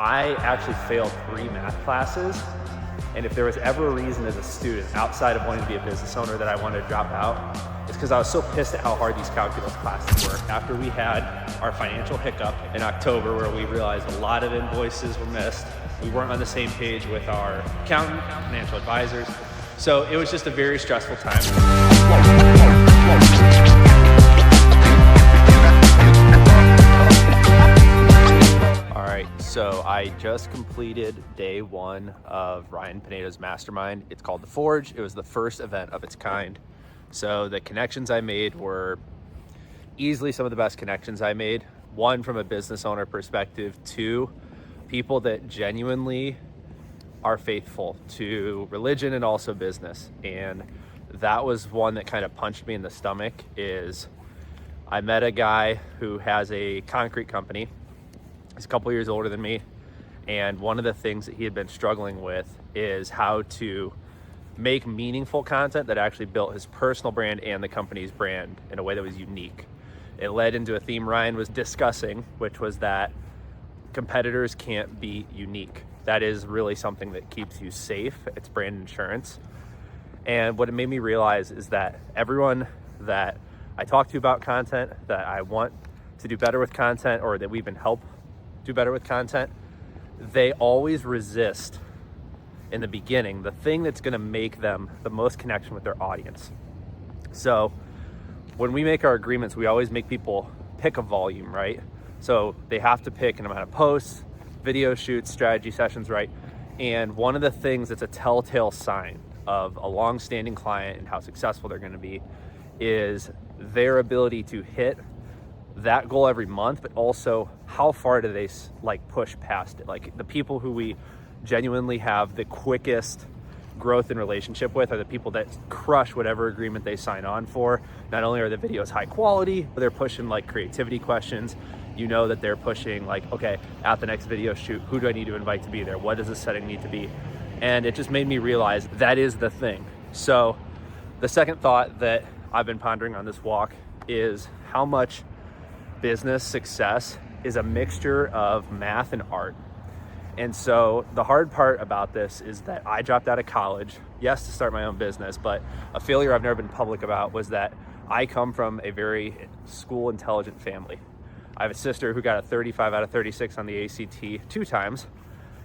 I actually failed 3 math classes, and if there was ever a reason as a student outside of wanting to be a business owner that I wanted to drop out, it's because I was so pissed at how hard these calculus classes were. After we had our financial hiccup in October where we realized a lot of invoices were missed, we weren't on the same page with our accountant, financial advisors, so it was just a very stressful time. So I just completed day 1 of Ryan Pineda's mastermind. It's called The Forge. It was the first event of its kind. So the connections I made were easily some of the best connections I made. 1, from a business owner perspective. 2, people that genuinely are faithful to religion and also business. And that was one that kind of punched me in the stomach. Is I met a guy who has a concrete company. He's a couple years older than me, and one of the things that he had been struggling with is how to make meaningful content that actually built his personal brand and the company's brand in a way that was unique. It led into a theme Ryan was discussing, which was that competitors can't be unique. That is really something that keeps you safe. It's brand insurance. And what it made me realize is that everyone that I talk to about content, that I want to do better with content, or that we've been helped do better with content, they always resist in the beginning the thing that's going to make them the most connection with their audience. So when we make our agreements, we always make people pick a volume, right? So they have to pick an amount of posts, video shoots, strategy sessions, right? And one of the things that's a telltale sign of a long-standing client and how successful they're going to be is their ability to hit that goal every month, but also how far do they push past it. Like the people who we genuinely have the quickest growth in relationship with are the people that crush whatever agreement they sign on for. Not only are the videos high quality, but they're pushing creativity questions. You know that they're pushing okay, at the next video shoot, who do I need to invite to be there? What does the setting need to be? And it just made me realize that is the thing. So the second thought that I've been pondering on this walk is how much business success is a mixture of math and art. And so the hard part about this is that I dropped out of college, yes, to start my own business, but a failure I've never been public about was that I come from a very school intelligent family. I have a sister who got a 35 out of 36 on the ACT 2 times,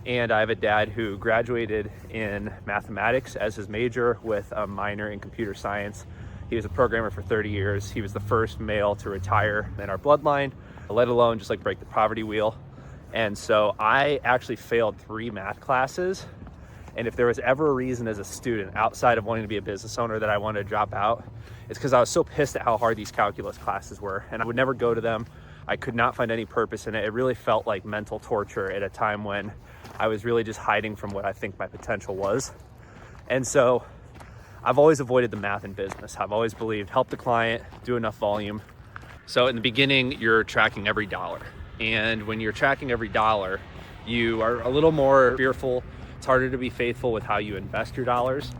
and I have a dad who graduated in mathematics as his major with a minor in computer science. He was a programmer for 30 years. He was the first male to retire in our bloodline, let alone just break the poverty wheel. And so I actually failed 3 math classes. And if there was ever a reason as a student outside of wanting to be a business owner that I wanted to drop out, it's because I was so pissed at how hard these calculus classes were. And I would never go to them. I could not find any purpose in it. It really felt like mental torture at a time when I was really just hiding from what I think my potential was. And so I've always avoided the math in business. I've always believed help the client, do enough volume. So in the beginning, you're tracking every dollar. And when you're tracking every dollar, you are a little more fearful. It's harder to be faithful with how you invest your dollars.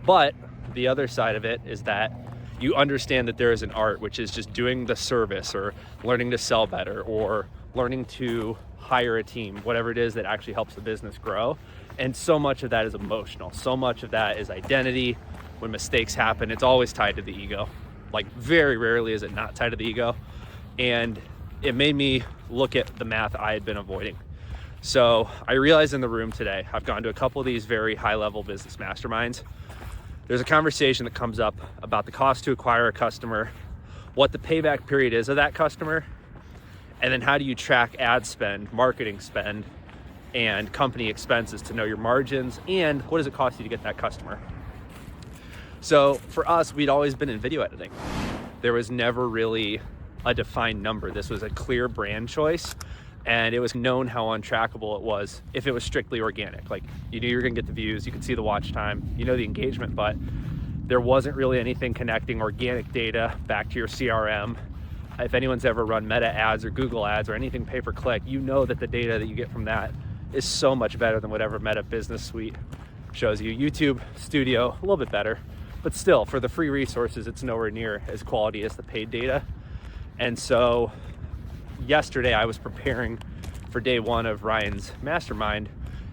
But the other side of it is that you understand that there is an art, which is just doing the service or learning to sell better or learning to hire a team, whatever it is that actually helps the business grow. And so much of that is emotional. So much of that is identity. When mistakes happen, it's always tied to the ego. Very rarely is it not tied to the ego. And it made me look at the math I had been avoiding. So I realized in the room today, I've gone to a couple of these very high-level business masterminds. There's a conversation that comes up about the cost to acquire a customer, what the payback period is of that customer, and then how do you track ad spend, marketing spend, and company expenses to know your margins, and what does it cost you to get that customer? So for us, we'd always been in video editing. There was never really a defined number. This was a clear brand choice, and it was known how untrackable it was if it was strictly organic. You knew you were gonna get the views, you could see the watch time, the engagement, but there wasn't really anything connecting organic data back to your CRM. If anyone's ever run Meta ads or Google ads or anything pay-per-click, you know that the data that you get from that is so much better than whatever Meta Business Suite shows you. YouTube Studio, a little bit better, but still, for the free resources, it's nowhere near as quality as the paid data. And so yesterday I was preparing for day one of Ryan's mastermind,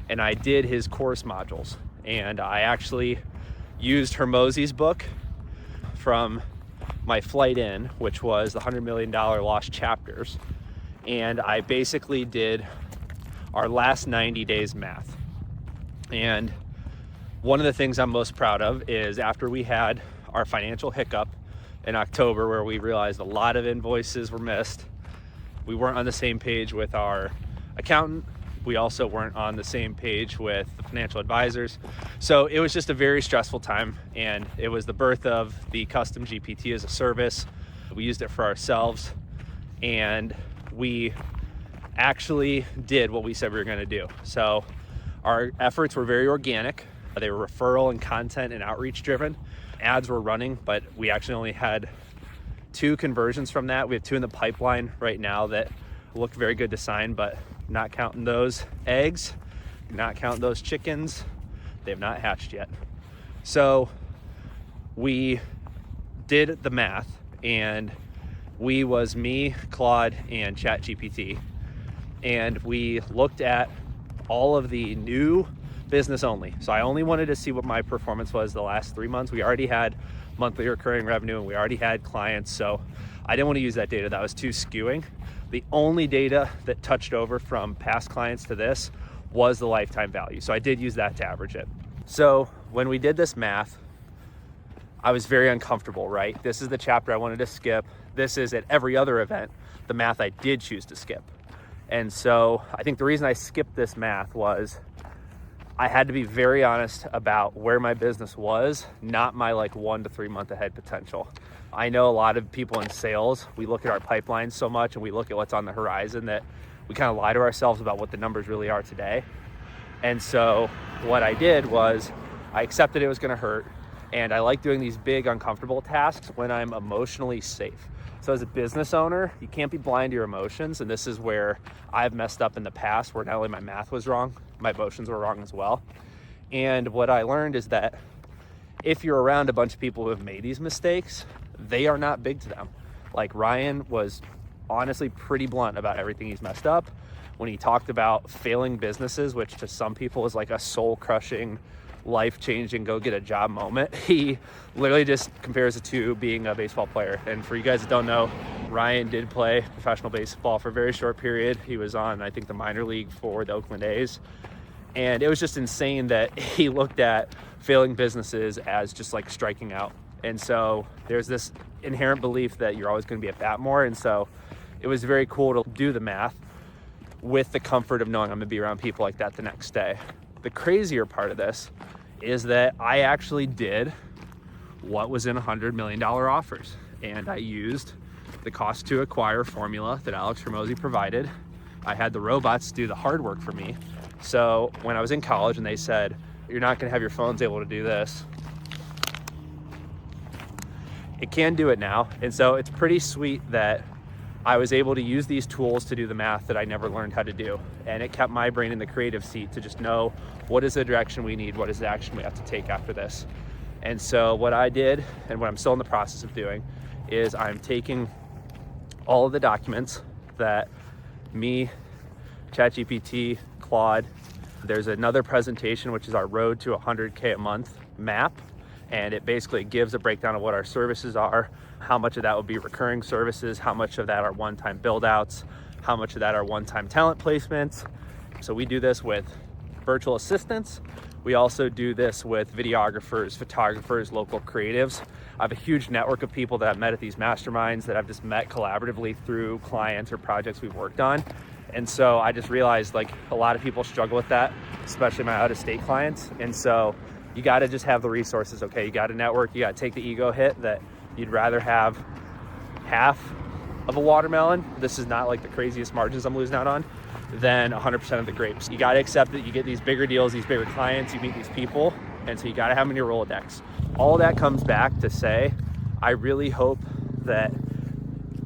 and I did his course modules. And I actually used Hermosi's book from my flight in, which was the $100 Million Lost Chapters. And I basically did our last 90 days math. And one of the things I'm most proud of is after we had our financial hiccup in October, where we realized a lot of invoices were missed, we weren't on the same page with our accountant. We also weren't on the same page with the financial advisors. So it was just a very stressful time, and it was the birth of the custom GPT as a service. We used it for ourselves, and we actually did what we said we were going to do. So our efforts were very organic. They were referral and content and outreach driven. Ads were running, but we actually only had 2 conversions from that. We have 2 in the pipeline right now that look very good to sign, but not counting those eggs, not counting those chickens. They have not hatched yet. So we did the math, and we was me, Claude, and ChatGPT. And we looked at all of the new business only. So I only wanted to see what my performance was the last 3 months. We already had monthly recurring revenue, and we already had clients. So I didn't want to use that data. That was too skewing. The only data that touched over from past clients to this was the lifetime value. So I did use that to average it. So when we did this math, I was very uncomfortable, right? This is the chapter I wanted to skip. This is at every other event, the math I did choose to skip. And so I think the reason I skipped this math was I had to be very honest about where my business was, not my 1 to 3 month ahead potential. I know a lot of people in sales, we look at our pipeline so much and we look at what's on the horizon that we kind of lie to ourselves about what the numbers really are today. And so what I did was I accepted it was going to hurt, and I like doing these big uncomfortable tasks when I'm emotionally safe. So as a business owner, you can't be blind to your emotions, and this is where I've messed up in the past, where not only my math was wrong, my emotions were wrong as well. And what I learned is that if you're around a bunch of people who have made these mistakes, they are not big to them. Like Ryan was honestly pretty blunt about everything he's messed up. When he talked about failing businesses, which to some people is like a soul-crushing, life-changing, go get a job moment, he literally just compares it to being a baseball player. And for you guys that don't know, Ryan did play professional baseball for a very short period. He was on, I think, the minor league for the Oakland A's. And it was just insane that he looked at failing businesses as just like striking out. And so there's this inherent belief that you're always going to be at bat more. And so it was very cool to do the math with the comfort of knowing I'm going to be around people like that the next day. The crazier part of this is that I actually did what was in $100 million offers. And I used the cost to acquire formula that Alex Hermosi provided. I had the robots do the hard work for me. So when I was in college and they said, you're not going to have your phones able to do this, it can do it now. And so it's pretty sweet that I was able to use these tools to do the math that I never learned how to do. And it kept my brain in the creative seat to just know what is the direction we need, what is the action we have to take after this. And so what I did, and what I'm still in the process of doing, is I'm taking all of the documents that me, ChatGPT, Claude, there's another presentation, which is our road to 100K a month map. And it basically gives a breakdown of what our services are, how much of that will be recurring services, how much of that are one-time build-outs, how much of that are one-time talent placements. So we do this with virtual assistants. We also do this with videographers, photographers, local creatives. I have a huge network of people that I've met at these masterminds that I've just met collaboratively through clients or projects we've worked on. And so I just realized a lot of people struggle with that, especially my out-of-state clients. And so you got to just have the resources, okay? You got to network, you got to take the ego hit that you'd rather have half of a watermelon. This is not like the craziest margins I'm losing out on, than 100% of the grapes. You got to accept that you get these bigger deals, these bigger clients, you meet these people, and so you got to have them in your Rolodex. All that comes back to say, I really hope that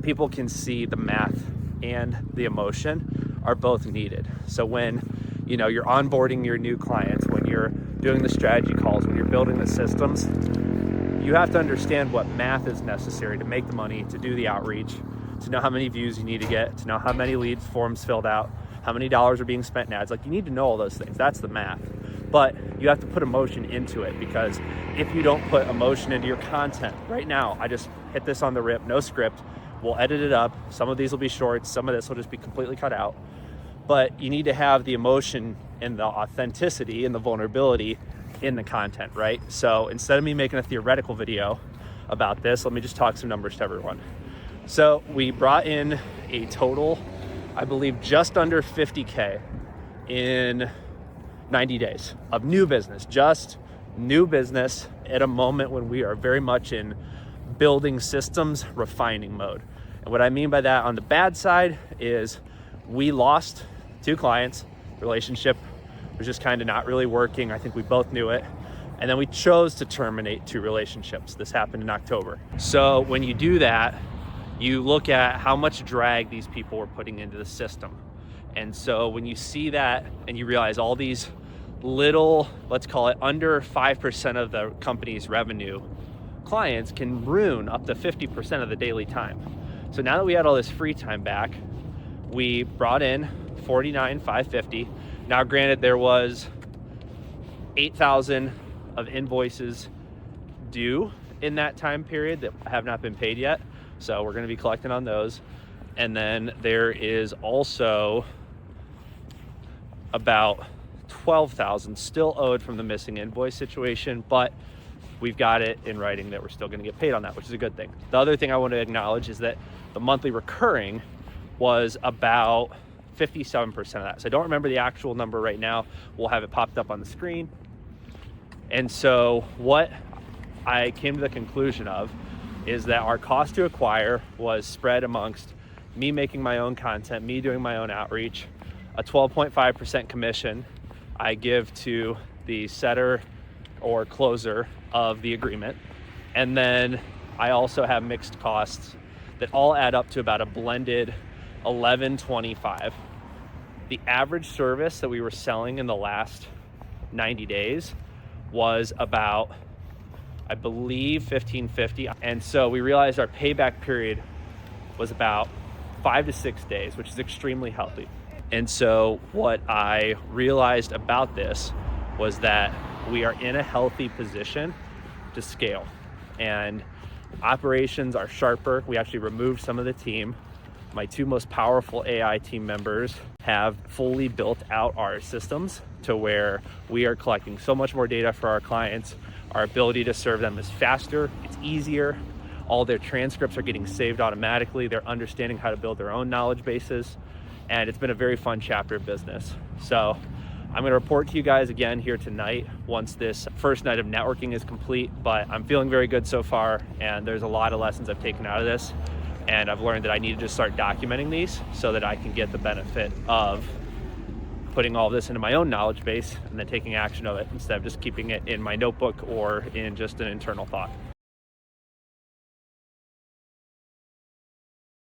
people can see the math and the emotion are both needed. So when you're onboarding your new clients, when you're doing the strategy calls, when you're building the systems, you have to understand what math is necessary to make the money, to do the outreach, to know how many views you need to get, to know how many leads forms filled out, how many dollars are being spent in ads. Like, you need to know all those things. That's the math. But you have to put emotion into it, because if you don't put emotion into your content, right now, I just hit this on the rip, no script. We'll edit it up. Some of these will be shorts. Some of this will just be completely cut out. But you need to have the emotion and the authenticity and the vulnerability in the content, right? So instead of me making a theoretical video about this, let me just talk some numbers to everyone. So we brought in a total, I believe, just under 50K in 90 days of new business, just new business at a moment when we are very much in building systems, refining mode. And what I mean by that on the bad side is we lost 2 clients. Relationship was just kind of not really working. I think we both knew it. And then we chose to terminate 2 relationships. This happened in October. So when you do that, you look at how much drag these people were putting into the system. And so when you see that and you realize all these little, let's call it under 5% of the company's revenue clients can ruin up to 50% of the daily time. So now that we had all this free time back, we brought in $49,550. Now, granted, there was 8,000 of invoices due in that time period that have not been paid yet. So we're going to be collecting on those. And then there is also about 12,000 still owed from the missing invoice situation, but we've got it in writing that we're still going to get paid on that, which is a good thing. The other thing I want to acknowledge is that the monthly recurring was about 57% of that. So I don't remember the actual number right now. We'll have it popped up on the screen. And so what I came to the conclusion of is that our cost to acquire was spread amongst me making my own content, me doing my own outreach, a 12.5% commission I give to the setter or closer of the agreement. And then I also have mixed costs that all add up to about a blended $11.25. The average service that we were selling in the last 90 days was about, I believe, $15.50. And so we realized our payback period was about 5 to 6 days, which is extremely healthy. And so what I realized about this was that we are in a healthy position to scale, and operations are sharper. We actually removed some of the team. My 2 most powerful AI team members have fully built out our systems to where we are collecting so much more data for our clients. Our ability to serve them is faster, it's easier. All their transcripts are getting saved automatically. They're understanding how to build their own knowledge bases. And it's been a very fun chapter of business. So I'm going to report to you guys again here tonight once this first night of networking is complete, but I'm feeling very good so far, and there's a lot of lessons I've taken out of this, and I've learned that I need to just start documenting these so that I can get the benefit of putting all this into my own knowledge base and then taking action of it instead of just keeping it in my notebook or in just an internal thought.